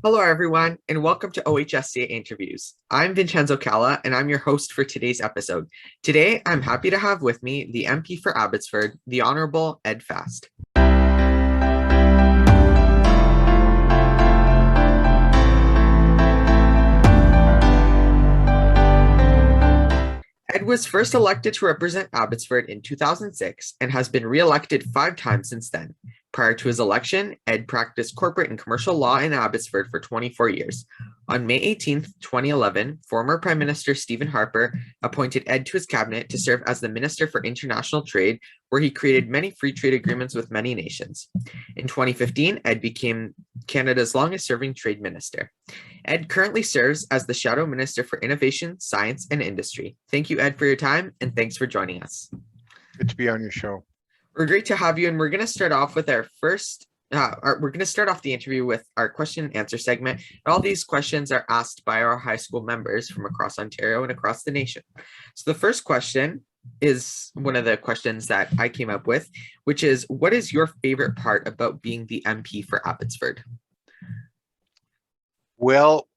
Hello, everyone, and welcome to OHSCA Interviews. I'm Vincenzo Calla, and I'm your host for today's episode. Today, I'm happy to have with me the MP for Abbotsford, the Honourable Ed Fast. Ed was first elected to represent Abbotsford in 2006 and has been re-elected 5 times since then. Prior to his election, Ed practiced corporate and commercial law in Abbotsford for 24 years. On May 18, 2011, former Prime Minister Stephen Harper appointed Ed to his cabinet to serve as the Minister for International Trade, where he created many free trade agreements with many nations. In 2015, Ed became Canada's longest-serving trade minister. Ed currently serves as the Shadow Minister for Innovation, Science, and Industry. Thank you, Ed, for your time, and thanks for joining us. Good to be on your show. We're great to have you, and we're going to start off with our first. We're going to start off the interview with our question and answer segment. All these questions are asked by our high school members from across Ontario and across the nation. So the first question is one of the questions that I came up with, which is, what is your favorite part about being the MP for Abbotsford? Well,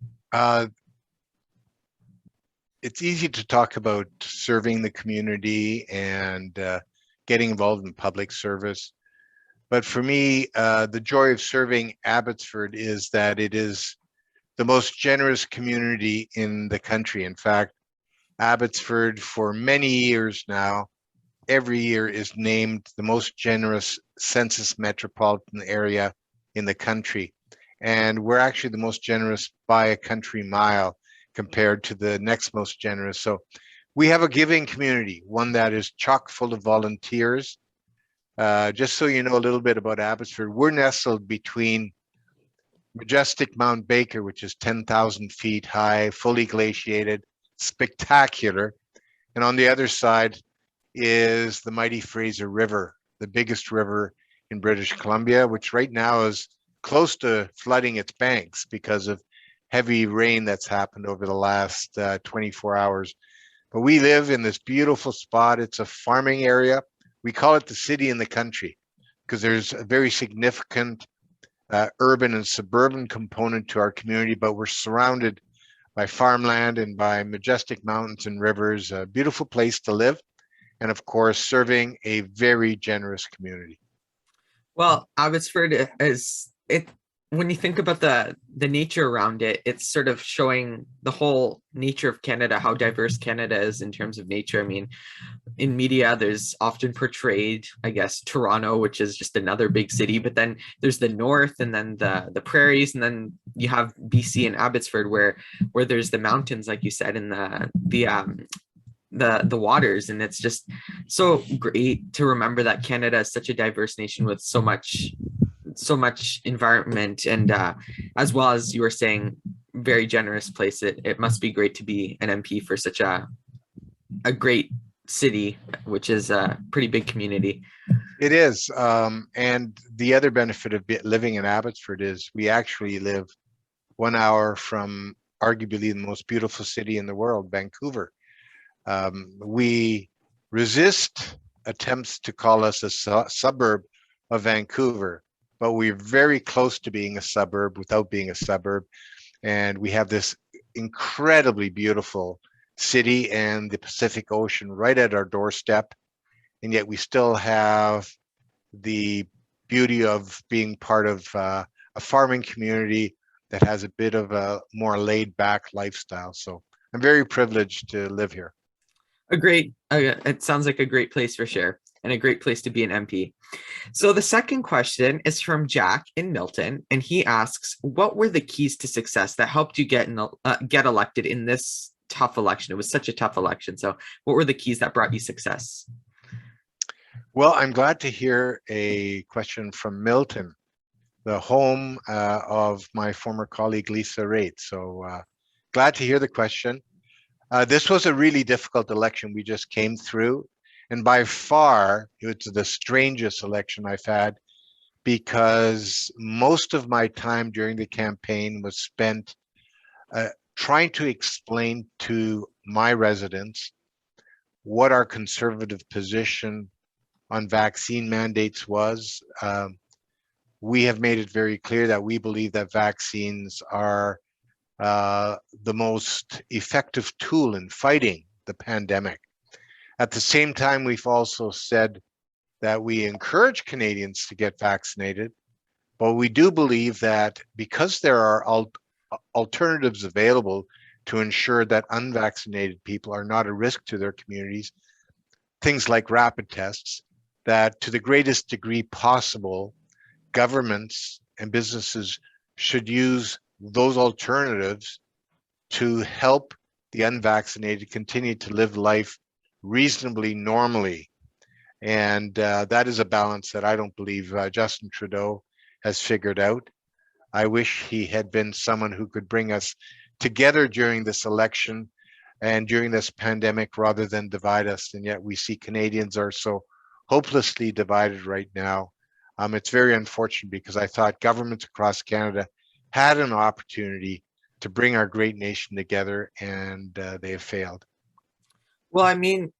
it's easy to talk about serving the community and getting involved in public service. But for me, the joy of serving Abbotsford is that it is the most generous community in the country. In fact, Abbotsford, for many years now, every year is named the most generous census metropolitan area in the country. And we're actually the most generous by a country mile compared to the next most generous. So we have a giving community, one that is chock full of volunteers. Just so you know a little bit about Abbotsford, we're nestled between majestic Mount Baker, which is 10,000 feet high, fully glaciated, spectacular. And on the other side is the mighty Fraser River, the biggest river in British Columbia, which right now is close to flooding its banks because of heavy rain that's happened over the last 24 hours. But we live in this beautiful spot. It's a farming area. We call it the city in the country because there's a very significant urban and suburban component to our community, but we're surrounded by farmland and by majestic mountains and rivers, a beautiful place to live, and of course, serving a very generous community. Well, Abbotsford is it. When you think about the nature around it, it's sort of showing the whole nature of Canada, how diverse Canada is in terms of nature. I mean, in media, there's often portrayed, I guess, Toronto, which is just another big city, but then there's the north and then the prairies, and then you have BC and Abbotsford where there's the mountains, like you said, and the waters. And it's just so great to remember that Canada is such a diverse nation with so much environment, and as well as you were saying, very generous place. It must be great to be an MP for such a great city, which is a pretty big community. It is, and the other benefit of living in Abbotsford is we actually live 1 hour from arguably the most beautiful city in the world, Vancouver. We resist attempts to call us a suburb of Vancouver, but we're very close to being a suburb without being a suburb. And we have this incredibly beautiful city and the Pacific Ocean right at our doorstep. And yet we still have the beauty of being part of a farming community that has a bit of a more laid back lifestyle. So I'm very privileged to live here. It sounds like a great place for sure, and a great place to be an MP. So the second question is from Jack in Milton, and he asks, what were the keys to success that helped you get elected in this tough election? It was such a tough election. So what were the keys that brought you success? Well, I'm glad to hear a question from Milton, the home of my former colleague, Lisa Raitt. So glad to hear the question. This was a really difficult election we just came through. And by far, it's the strangest election I've had because most of my time during the campaign was spent trying to explain to my residents what our conservative position on vaccine mandates was, we have made it very clear that we believe that vaccines are the most effective tool in fighting the pandemic. At the same time, we've also said that we encourage Canadians to get vaccinated, but we do believe that because there are alternatives available to ensure that unvaccinated people are not a risk to their communities, things like rapid tests, that to the greatest degree possible, governments and businesses should use those alternatives to help the unvaccinated continue to live life reasonably normally. And that is a balance that I don't believe Justin Trudeau has figured out. I wish he had been someone who could bring us together during this election and during this pandemic rather than divide us. And yet we see Canadians are so hopelessly divided right now. It's very unfortunate because I thought governments across Canada had an opportunity to bring our great nation together, and they have failed. Well, I mean,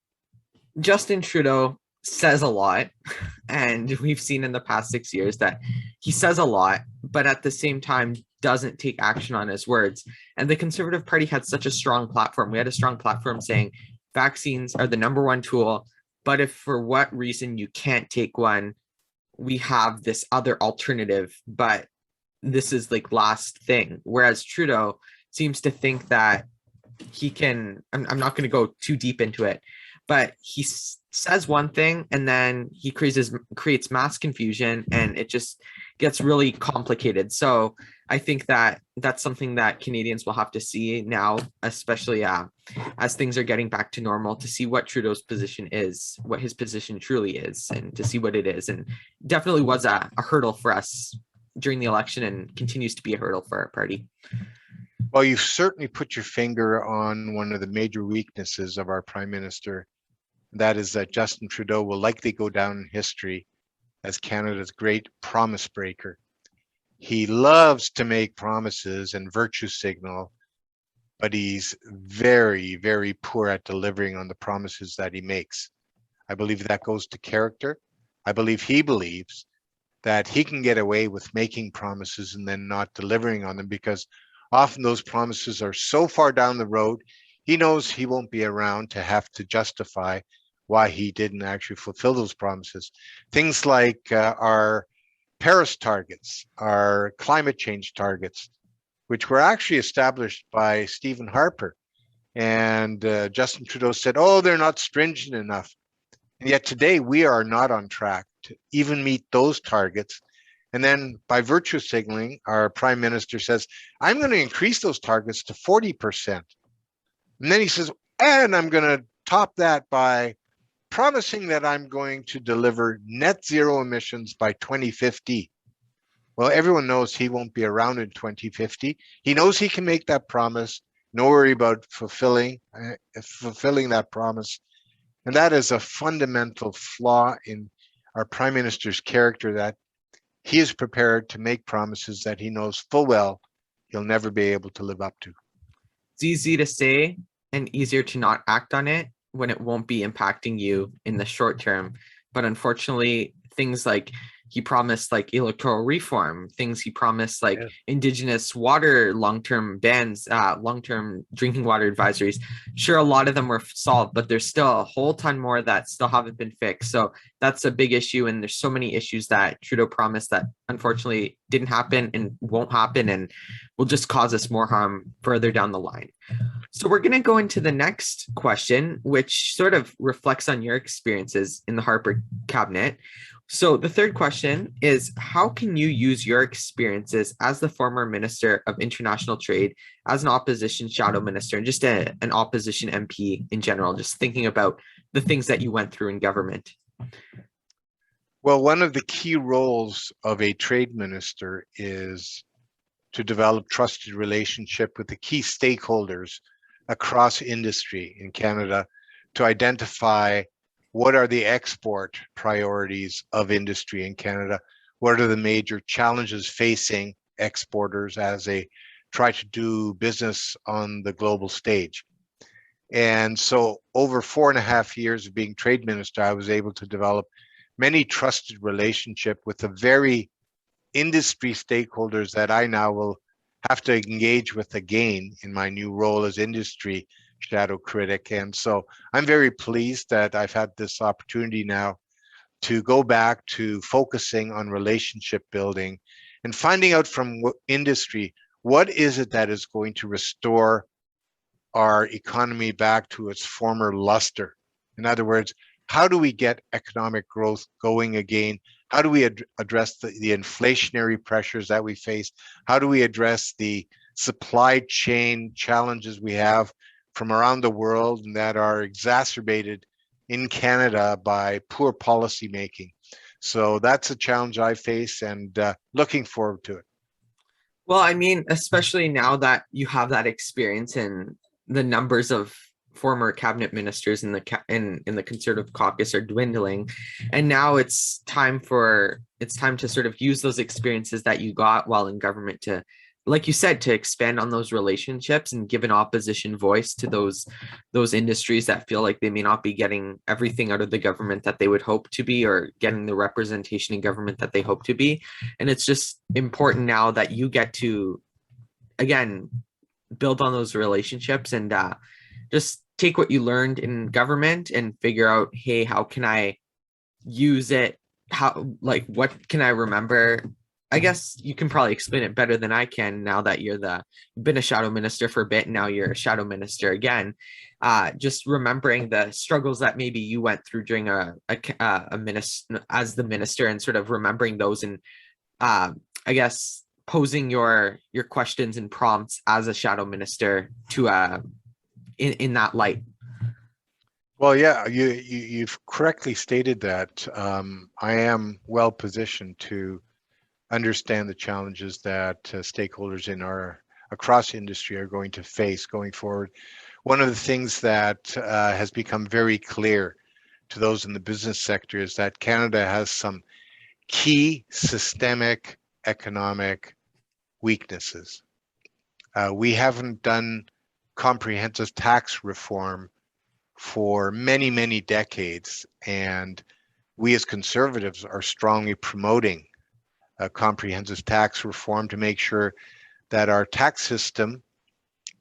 Justin Trudeau says a lot, and we've seen in the past 6 years that he says a lot, but at the same time doesn't take action on his words. And the Conservative Party had such a strong platform. We had a strong platform saying vaccines are the number one tool, but if for what reason you can't take one, we have this other alternative, but this is like last thing. Whereas Trudeau seems to think that he can, I'm not going to go too deep into it, but he says one thing and then he creates mass confusion, and it just gets really complicated. So I think that that's something that Canadians will have to see now, especially as things are getting back to normal, to see what Trudeau's position is, what his position truly is, and to see what it is. And definitely was a hurdle for us during the election and continues to be a hurdle for our party. Well, you've certainly put your finger on one of the major weaknesses of our Prime Minister. That is that Justin Trudeau will likely go down in history as Canada's great promise breaker. He loves to make promises and virtue signal, but he's very, very poor at delivering on the promises that he makes. I believe that goes to character. I believe he believes that he can get away with making promises and then not delivering on them, because often those promises are so far down the road, he knows he won't be around to have to justify why he didn't actually fulfill those promises. Things like our Paris targets, our climate change targets, which were actually established by Stephen Harper. And Justin Trudeau said, oh, they're not stringent enough. And yet today we are not on track to even meet those targets. And then by virtue signaling, our Prime Minister says, I'm going to increase those targets to 40%. And then he says, and I'm going to top that by promising that I'm going to deliver net zero emissions by 2050. Well, everyone knows he won't be around in 2050. He knows he can make that promise, no worry about fulfilling that promise. And that is a fundamental flaw in our Prime Minister's character, that he is prepared to make promises that he knows full well he'll never be able to live up to. It's easy to say and easier to not act on it when it won't be impacting you in the short term. But unfortunately, things like he promised like electoral reform, things he promised like Indigenous water long-term bans, long-term drinking water advisories. Sure, a lot of them were solved, but there's still a whole ton more that still haven't been fixed. So that's a big issue. And there's so many issues that Trudeau promised that unfortunately didn't happen and won't happen and will just cause us more harm further down the line. So we're going to go into the next question, which sort of reflects on your experiences in the Harper cabinet. So the third question is, how can you use your experiences as the former Minister of International Trade, as an opposition shadow minister, and just an opposition MP in general, just thinking about the things that you went through in government? Well, one of the key roles of a trade minister is to develop trusted relationship with the key stakeholders across industry in Canada to identify what are the export priorities of industry in Canada, what are the major challenges facing exporters as they try to do business on the global stage. And so over 4.5 years of being trade minister, I was able to develop many trusted relationship with a very industry stakeholders that I now will have to engage with again in my new role as industry shadow critic. And so I'm very pleased that I've had this opportunity now to go back to focusing on relationship building and finding out from industry, what is it that is going to restore our economy back to its former luster? In other words, how do we get economic growth going again? How do we address the inflationary pressures that we face? How do we address the supply chain challenges we have from around the world and that are exacerbated in Canada by poor policy making? So that's a challenge I face, and looking forward to it. Well, I mean, especially now that you have that experience and the numbers of former cabinet ministers in the Conservative caucus are dwindling, and now it's time to sort of use those experiences that you got while in government to, like you said, to expand on those relationships and give an opposition voice to those industries that feel like they may not be getting everything out of the government that they would hope to be, or getting the representation in government that they hope to be. And it's just important now that you get to, again, build on those relationships and just take what you learned in government and figure out, hey, how can I use it? What can I remember? I guess you can probably explain it better than I can now that you've been a shadow minister for a bit, and now you're a shadow minister again. Just remembering the struggles that maybe you went through during a minister, as the minister, and sort of remembering those, and I guess posing your questions and prompts as a shadow minister to in that light. Well, yeah, you've correctly stated that. I am well positioned to understand the challenges that stakeholders across industry are going to face going forward. One of the things that has become very clear to those in the business sector is that Canada has some key systemic economic weaknesses. We haven't done comprehensive tax reform for many, many decades, and we as Conservatives are strongly promoting a comprehensive tax reform to make sure that our tax system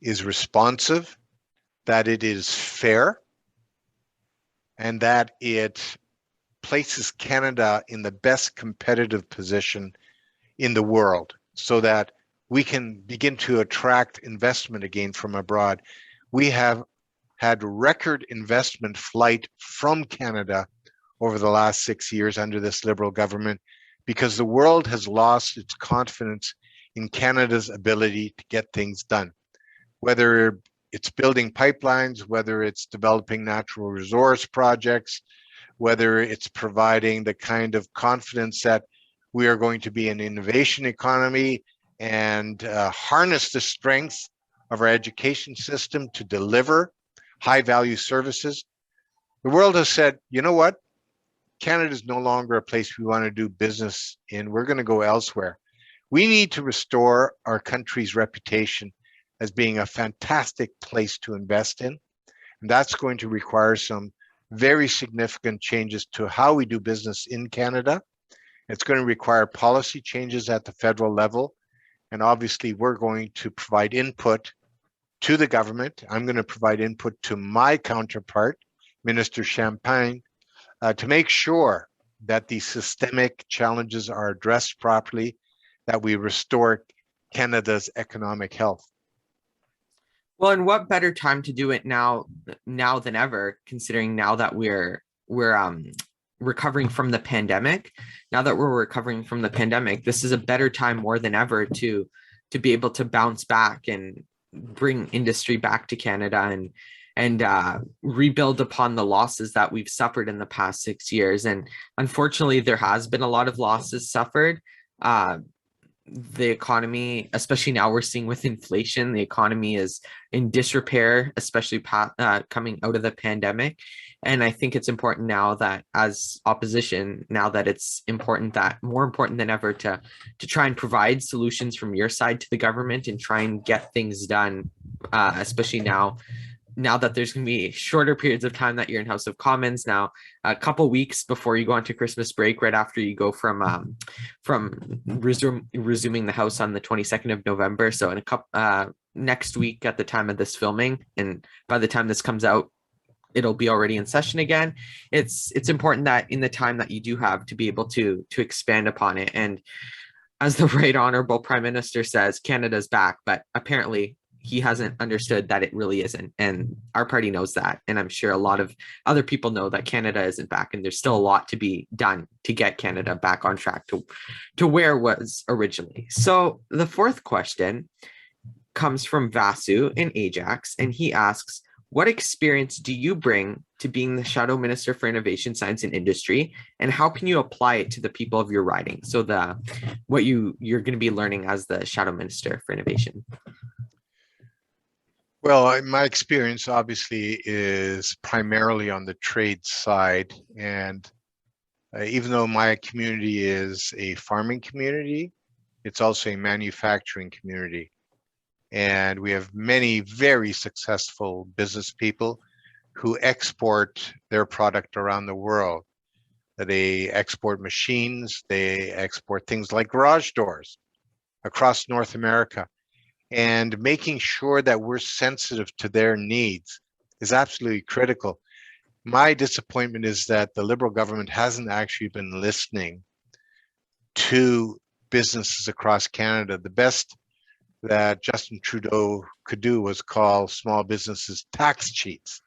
is responsive, that it is fair, and that it places Canada in the best competitive position in the world so that we can begin to attract investment again from abroad. We have had record investment flight from Canada over the last 6 years under this Liberal government, because the world has lost its confidence in Canada's ability to get things done. Whether it's building pipelines, whether it's developing natural resource projects, whether it's providing the kind of confidence that we are going to be an innovation economy and harness the strength of our education system to deliver high value services. The world has said, you know what? Canada is no longer a place we want to do business in. We're going to go elsewhere. We need to restore our country's reputation as being a fantastic place to invest in. And that's going to require some very significant changes to how we do business in Canada. It's going to require policy changes at the federal level. And obviously, we're going to provide input to the government. I'm going to provide input to my counterpart, Minister Champagne, to make sure that these systemic challenges are addressed properly, that we restore Canada's economic health. Well, and what better time to do it now than ever, considering now that we're recovering from the pandemic. Now that we're recovering from the pandemic, this is a better time more than ever to be able to bounce back and bring industry back to Canada and rebuild upon the losses that we've suffered in the past 6 years. And unfortunately, there has been a lot of losses suffered. The economy, especially now we're seeing with inflation, the economy is in disrepair, especially coming out of the pandemic. And I think it's important now that as opposition, now that it's important, that more important than ever to try and provide solutions from your side to the government and try and get things done, especially now now that there's going to be shorter periods of time that you're in House of Commons now, a couple weeks before you go on to Christmas break, right after you go from resuming the House on the 22nd of November. So in a couple next week at the time of this filming, and by the time this comes out, it'll be already in session again. It's important that in the time that you do have to be able to expand upon it. And as the Right Honourable Prime Minister says, Canada's back, but apparently he hasn't understood that it really isn't. And our party knows that. And I'm sure a lot of other people know that Canada isn't back. And there's still a lot to be done to get Canada back on track to where it was originally. So the fourth question comes from Vasu in Ajax. And he asks, what experience do you bring to being the Shadow Minister for Innovation, Science and Industry? And how can you apply it to the people of your riding? So what you're going to be learning as the Shadow Minister for Innovation. Well, my experience obviously is primarily on the trade side. And even though my community is a farming community, it's also a manufacturing community. And we have many very successful business people who export their product around the world. They export machines, they export things like garage doors across North America. And making sure that we're sensitive to their needs is absolutely critical. My disappointment is that the Liberal government hasn't actually been listening to businesses across Canada. The best that Justin Trudeau could do was call small businesses tax cheats.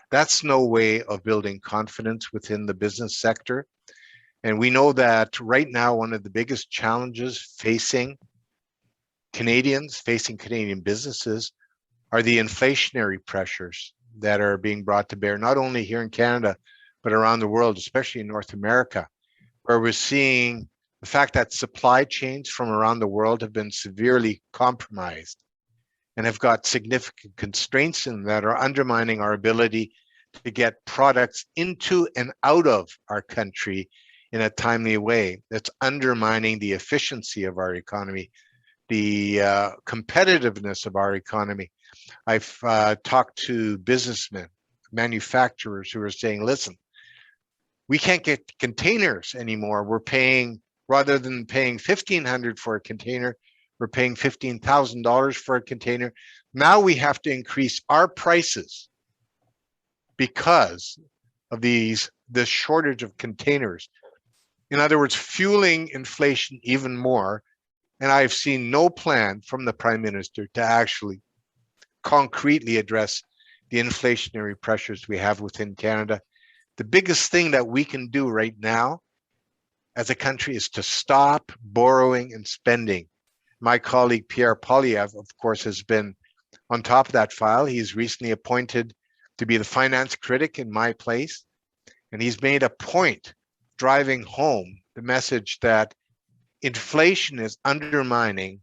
That's no way of building confidence within the business sector. And we know that right now, one of the biggest challenges facing Canadians, facing Canadian businesses, are the inflationary pressures that are being brought to bear, not only here in Canada, but around the world, especially in North America, where we're seeing the fact that supply chains from around the world have been severely compromised and have got significant constraints in that are undermining our ability to get products into and out of our country in a timely way. That's undermining the efficiency of our economy, the competitiveness of our economy. I've talked to businessmen, manufacturers who are saying, listen, we can't get containers anymore. We're paying, rather than paying $1,500 for a container, we're paying $15,000 for a container. Now we have to increase our prices because of the shortage of containers. In other words, fueling inflation even more. And I've seen no plan from the Prime Minister to actually concretely address the inflationary pressures we have within Canada. The biggest thing that we can do right now as a country is to stop borrowing and spending. My colleague Pierre Poilievre, of course, has been on top of that file. He's recently appointed to be the finance critic in my place. And he's made a point driving home the message that inflation is undermining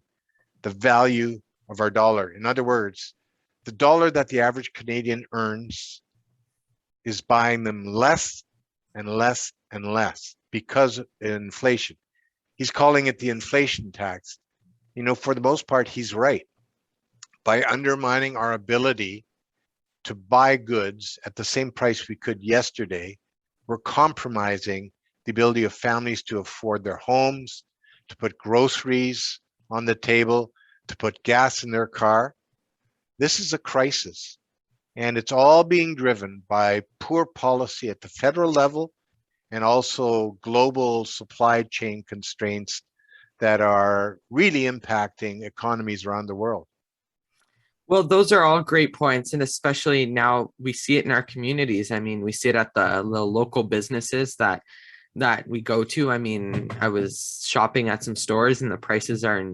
the value of our dollar. In other words, the dollar that the average Canadian earns is buying them less and less and less because of inflation. He's calling it the inflation tax. You know, for the most part, he's right. By undermining our ability to buy goods at the same price we could yesterday, we're compromising the ability of families to afford their homes, to put groceries on the table, to put gas in their car. This is a crisis, and it's all being driven by poor policy at the federal level and also global supply chain constraints that are really impacting economies around the world. Well, those are all great points. And especially now we see it in our communities. I mean, we see it at the local businesses that we go to. I mean, I was shopping at some stores and the prices are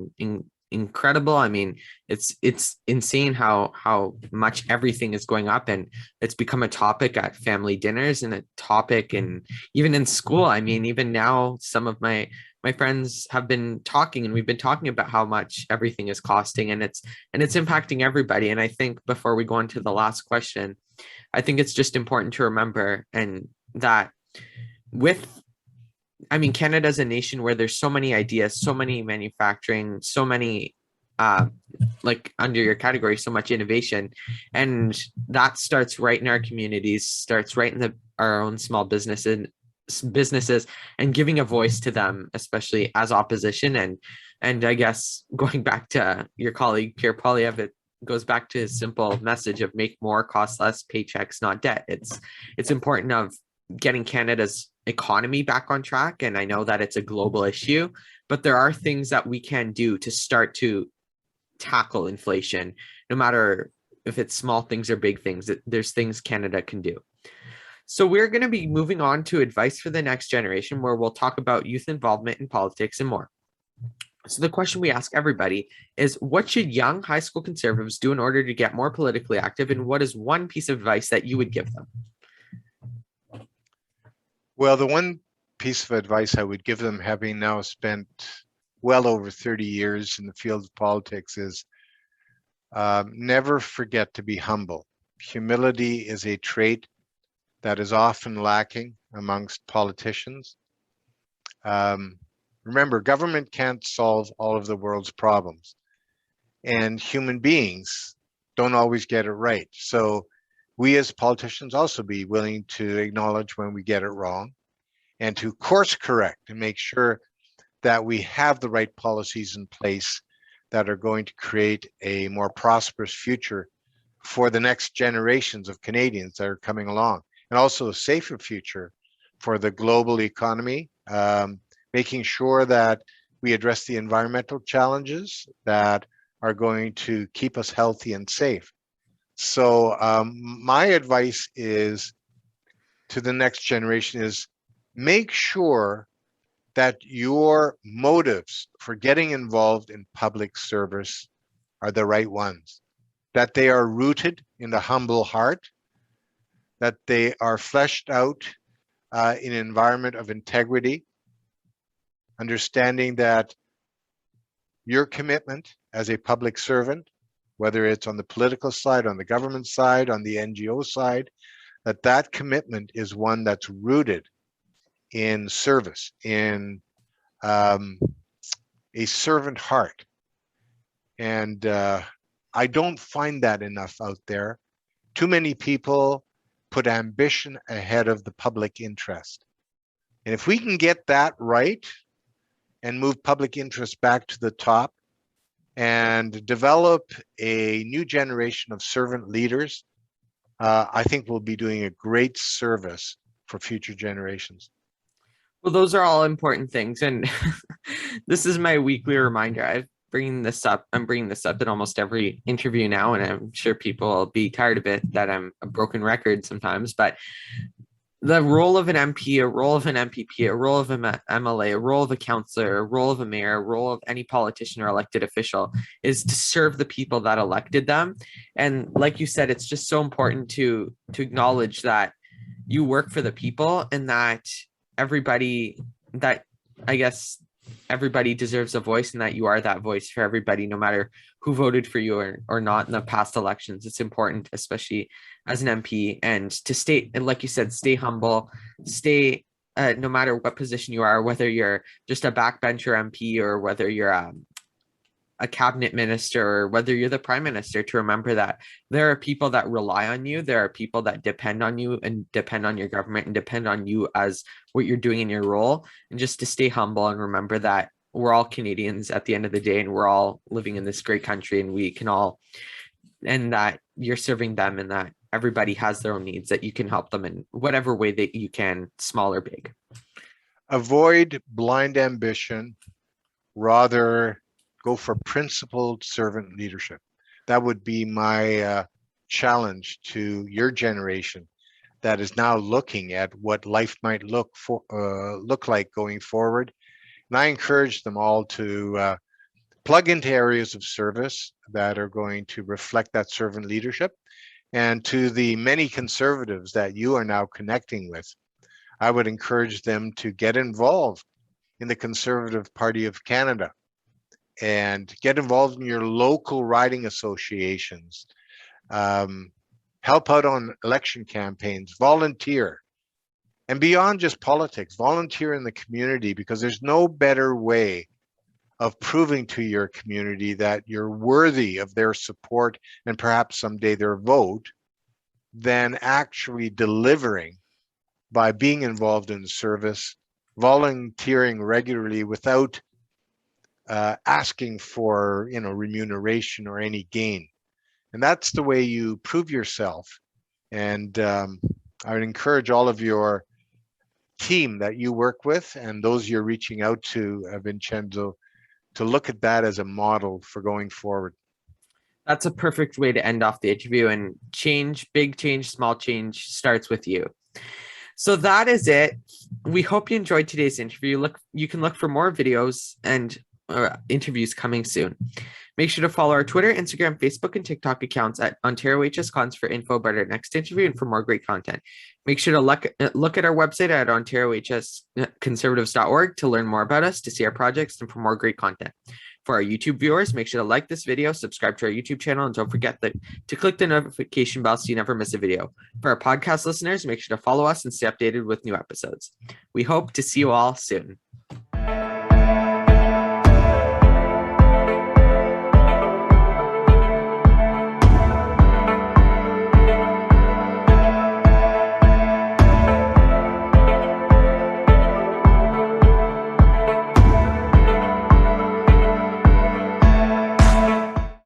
incredible. I mean, it's insane how much everything is going up, and it's become a topic at family dinners and a topic and even in school. I mean, even now some of my friends have been talking, and we've been talking about how much everything is costing, and it's impacting everybody. And I think before we go into the last question, I think it's just important to remember and that I mean, Canada's a nation where there's so many ideas, so many manufacturing, so many like under your category, so much innovation, and that starts right in our communities, starts right in our own small businesses, and giving a voice to them, especially as opposition. And I guess going back to your colleague Pierre Poilievre, it goes back to his simple message of make more, cost less, paychecks, not debt. It's important of getting Canada's economy back on track. And I know that it's a global issue, but there are things that we can do to start to tackle inflation, no matter if it's small things or big things. There's things Canada can do. So we're going to be moving on to advice for the next generation, where we'll talk about youth involvement in politics and more. So the question we ask everybody is, what should young high school conservatives do in order to get more politically active? And what is one piece of advice that you would give them? Well, the one piece of advice I would give them, having now spent well over 30 years in the field of politics, is never forget to be humble. Humility is a trait that is often lacking amongst politicians. Remember, government can't solve all of the world's problems, and human beings don't always get it right. So we as politicians also be willing to acknowledge when we get it wrong and to course correct and make sure that we have the right policies in place that are going to create a more prosperous future for the next generations of Canadians that are coming along, and also a safer future for the global economy, making sure that we address the environmental challenges that are going to keep us healthy and safe. So my advice is to the next generation is make sure that your motives for getting involved in public service are the right ones, that they are rooted in a humble heart, that they are fleshed out in an environment of integrity, understanding that your commitment as a public servant, whether it's on the political side, on the government side, on the NGO side, that commitment is one that's rooted in service, in a servant heart. And I don't find that enough out there. Too many people put ambition ahead of the public interest. And if we can get that right and move public interest back to the top and develop a new generation of servant leaders, I think we'll be doing a great service for future generations. Well, those are all important things. And this is my weekly reminder. I'm bringing this up in almost every interview now, and I'm sure people will be tired of it that I'm a broken record sometimes. But the role of an MP, a role of an MPP, a role of an MLA, a role of a councillor, a role of a mayor, a role of any politician or elected official is to serve the people that elected them. And like you said, it's just so important to acknowledge that you work for the people, and that everybody deserves a voice, and that you are that voice for everybody, no matter who voted for you or not in the past elections. It's important, especially as an MP, and to stay, and like you said, stay humble, stay no matter what position you are, whether you're just a backbencher MP or whether you're a cabinet minister or whether you're the prime minister, to remember that there are people that rely on you. There are people that depend on you and depend on your government and depend on you as what you're doing in your role. And just to stay humble and remember that we're all Canadians at the end of the day, and we're all living in this great country, and we can all, and that you're serving them, and that everybody has their own needs, that you can help them in whatever way that you can, small or big. Avoid blind ambition, rather go for principled servant leadership. That would be my challenge to your generation that is now looking at what life might look like going forward. And I encourage them all to plug into areas of service that are going to reflect that servant leadership. And to the many conservatives that you are now connecting with, I would encourage them to get involved in the Conservative Party of Canada and get involved in your local riding associations. Help out on election campaigns, volunteer. And beyond just politics, volunteer in the community, because there's no better way of proving to your community that you're worthy of their support and perhaps someday their vote than actually delivering by being involved in service, volunteering regularly without asking for remuneration or any gain. And that's the way you prove yourself. And I would encourage all of your team that you work with and those you're reaching out to, Vincenzo, to look at that as a model for going forward. That's a perfect way to end off the interview. And change, big change, small change starts with you. So that is it. We hope you enjoyed today's interview. You can look for more videos and interviews coming soon. Make sure to follow our Twitter, Instagram, Facebook, and TikTok accounts at Ontario OHS Cons for info about our next interview and for more great content. Make sure to look at our website at OntarioOHSconservatives.org to learn more about us, to see our projects, and for more great content. For our YouTube viewers, make sure to like this video, subscribe to our YouTube channel, and don't forget to click the notification bell so you never miss a video. For our podcast listeners, make sure to follow us and stay updated with new episodes. We hope to see you all soon.